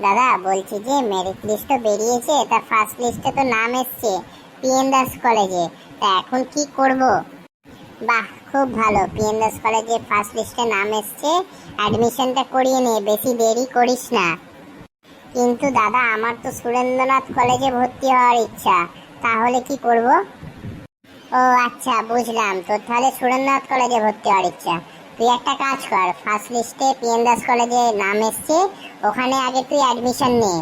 দাদা বলছি যে মেরিট লিস্ট তো বেরিয়েছে, তা ফার্স্ট লিস্টে তো নাম এসছে পিএন দাস কলেজে। তা এখন কি করব? বাহ, খুব ভালো, পিএন দাস কলেজে ফার্স্ট লিস্টে নাম এসছে, অ্যাডমিশনটা করিয়ে নে, বেশি দেরি করিস না। কিন্তু দাদা আমার তো সুরেন্দ্রনাথ কলেজে ভর্তি হওয়ার ইচ্ছা, তাহলে কি করব? ও আচ্ছা, বুঝলাম, তোর তাহলে সুরেন্দ্রনাথ কলেজে ভর্তি হওয়ার ইচ্ছা। তুই একটা কাজ কর, ফার্স্ট লিস্টে পিএন দাস কলেজে নাম এসছে, ওখানে আগে তুই অ্যাডমিশন নে।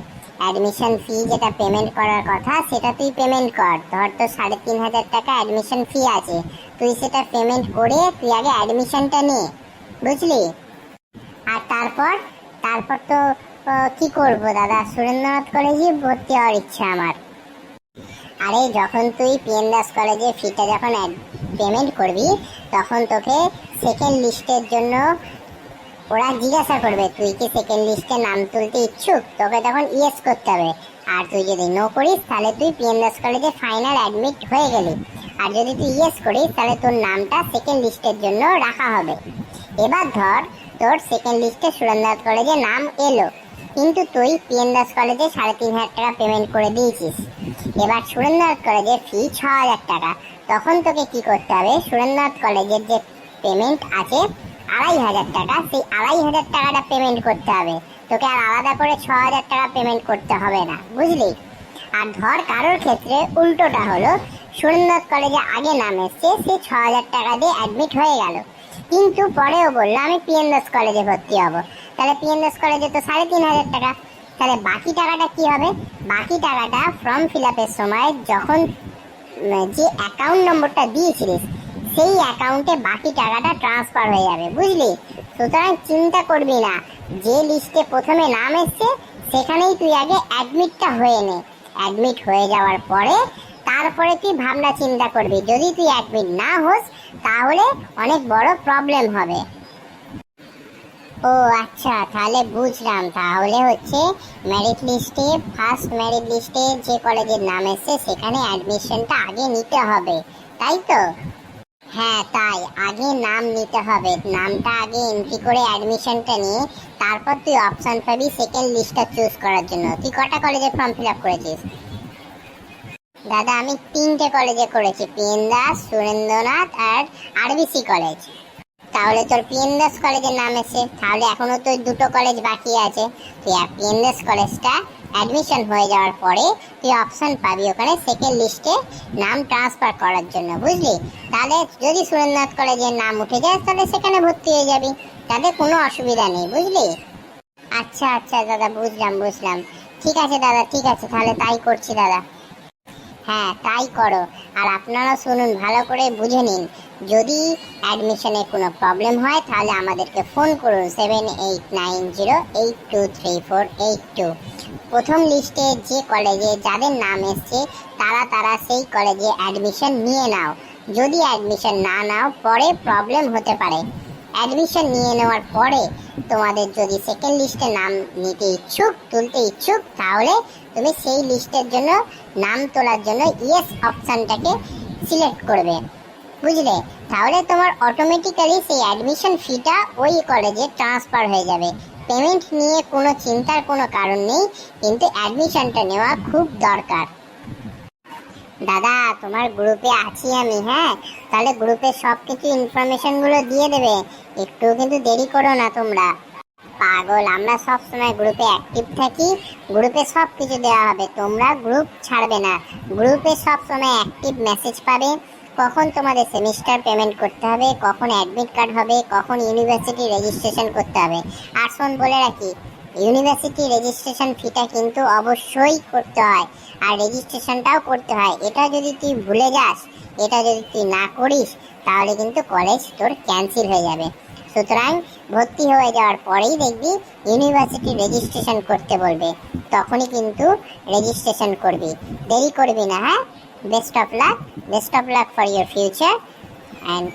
অ্যাডমিশন ফি যেটা পেমেন্ট করার কথা সেটা তুই পেমেন্ট কর। ধর তো 3,500 টাকা অ্যাডমিশন ফি আছে, তুই সেটা পেমেন্ট করে তুই আগে অ্যাডমিশনটা নে, বুঝলি? আর তারপর তারপর তো কি করব দাদা, সুরেন্দ্রনাথ কলেজে ভর্তি হওয়ার ইচ্ছা আমার। আরে যখন তুই পিএন দাস কলেজে ফিটা যখন পেমেন্ট করবি, তখন তোকে সেকেন্ড লিস্টের জন্য ওরা জিজ্ঞাসা করবে তুই কি সেকেন্ড লিস্টে নাম তুলতে ইচ্ছুক, তোকে তখন ইয়েস করতে হবে। আর তুই যদি নো করিস তাহলে তুই পিএন দাস কলেজে ফাইনাল অ্যাডমিট হয়ে গেলি। আর যদি তুই ইয়েস করিস তাহলে তোর নামটা সেকেন্ড লিস্টের জন্য রাখা হবে। এবার ধর তোর সেকেন্ড লিস্টে সুরেন্দ্রনাথ কলেজে নাম এলো, কিন্তু তুই পিএন দাস কলেজে 3,500 টাকা পেমেন্ট করে দিয়েছিস। এবার সুরেন্দ্রনাথ কলেজের ফি 6,000 টাকা। তখন তোকে কি করতে হবে, সুরেন্দ্রনাথ কলেজের যে পেমেন্ট আছে 2,500 টাকা, সেই 2,500 টাকাটা পেমেন্ট করতে হবে। তোকে আর আলাদা করে 6,000 টাকা পেমেন্ট করতে হবে না, বুঝলি? আর ধর কারোর ক্ষেত্রে উল্টোটা হলো, সুরেন্দ্রনাথ কলেজে আগে নাম এসছে, সে 6,000 টাকা দিয়ে অ্যাডমিট হয়ে গেল, কিন্তু পরেও বললো আমি পিএন দাস কলেজে ভর্তি হব। তাহলে পিএন দাস কলেজে তো 3,500 টাকা, তাহলে বাকি টাকাটা কি হবে? বাকি টাকাটা ফর্ম ফিল আপের সময় যখন যে অ্যাকাউন্ট নম্বরটা দিয়েছিলিস সেই অ্যাকাউন্টে বাকি টাকাটা ট্রান্সফার হয়ে যাবে, বুঝলি? সুতরাং চিন্তা করবি না, যে লিস্টে প্রথমে নাম এসছে সেখানেই তুই আগে অ্যাডমিটটা হয়ে নে। অ্যাডমিট হয়ে যাওয়ার পরে তারপরে তুই ভাবনা চিন্তা করবি। যদি তুই অ্যাডমিট না হোস তাহলে অনেক বড় প্রবলেম হবে। ও আচ্ছা, তাহলে বুঝলাম। তাহলে হচ্ছে মেরিট লিস্টে, ফার্স্ট মেরিট লিস্টে যে কলেজের নাম এসছে সেখানে অ্যাডমিশনটা আগে নিতে হবে, তাই তো? হ্যাঁ তাই, আগে নাম নিতে হবে, নামটা আগে এন্ট্রি করে অ্যাডমিশনটা নিয়ে তারপর তুই অপশন পাবি সেকেন্ড লিস্টটা চুজ করার জন্য। তুই কটা কলেজে ফর্ম ফিল আপ করেছিস? দাদা আমি 3টে কলেজে করেছি, পিএন দাস, সুরেন্দ্রনাথ আর আরবিসি কলেজ। তাহলে তোর পিএন দাস কলেজের নাম এসে, তাহলে এখনো তোর 2টো কলেজ বাকি আছে। তুই পিএন দাস কলেজটা অ্যাডমিশন হয়ে যাওয়ার পরে তুই অপশন পাবি ওখানে সেকেন্ড লিস্টে নাম ট্রান্সফার করার জন্য, বুঝলি? তাহলে যদি সুরেন্দ্রনাথ কলেজের নাম উঠে যায় তাহলে সেখানে ভর্তি হয়ে যাবি, তাতে কোনো অসুবিধা নেই, বুঝলি? আচ্ছা আচ্ছা দাদা, বুঝলাম বুঝলাম। ঠিক আছে দাদা, ঠিক আছে, তাহলে তাই করছি দাদা। হ্যাঁ তাই করো। আর আপনারা শুনুন, ভালো করে বুঝে নিন, যদি অ্যাডমিশনে কোনো প্রবলেম হয় তাহলে আমাদেরকে ফোন করুন 7890823482। প্রথম লিস্টে যে কলেজে যাদের নাম এসছে তারা সেই কলেজে অ্যাডমিশন নিয়ে নাও। যদি অ্যাডমিশন না নাও পরে প্রবলেম হতে পারে। অ্যাডমিশন নিয়ে নেওয়ার পরে তোমাদের যদি সেকেন্ড লিস্টে নাম নিতে ইচ্ছুক, তুলতে ইচ্ছুক, তাহলে তুমি সেই লিস্টের জন্য নাম তোলার জন্য ইয়েস অপশানটাকে সিলেক্ট করবে, বুঝলে? তাহলে তোমার অটোমেটিক্যালি সেই অ্যাডমিশন ফিটা ওই কলেজে ট্রান্সফার হয়ে যাবে। পেমেন্ট নিয়ে কোনো চিন্তার কোনো কারণ নেই, কিন্তু অ্যাডমিশনটা নেওয়া খুব দরকার। দাদা তোমার গ্রুপে আছি আমি, হ্যাঁ? তাহলে গ্রুপে সব কিছু ইনফরমেশনগুলো দিয়ে দেবে, একটু কিন্তু দেরি করো না তোমরা। পাগল, আমরা সব সময় গ্রুপে অ্যাক্টিভ থাকি, গ্রুপে সব কিছু দেওয়া হবে, তোমরা গ্রুপ ছাড়বে না। গ্রুপে সব সময় অ্যাক্টিভ মেসেজ পাবে, কখন তোমাদের সেমিস্টার পেমেন্ট করতে হবে, কখন অ্যাডমিট কার্ড হবে, কখন ইউনিভার্সিটি রেজিস্ট্রেশন করতে হবে। আর শোন বলে রাখি, ইউনিভার্সিটি রেজিস্ট্রেশন ফিটা কিন্তু অবশ্যই করতে হয়, আর রেজিস্ট্রেশনটাও করতে হয়। এটা যদি তুই ভুলে যাস, এটা যদি তুই না করিস, তাহলে কিন্তু কলেজ তোর ক্যান্সেল হয়ে যাবে। সুতরাং ভর্তি হয়ে যাওয়ার পরেই দেখবি ইউনিভার্সিটি রেজিস্ট্রেশন করতে বলবে, তখনই কিন্তু রেজিস্ট্রেশন করবি, দেরি করবি না, হ্যাঁ? Best of luck, best of luck for your future, and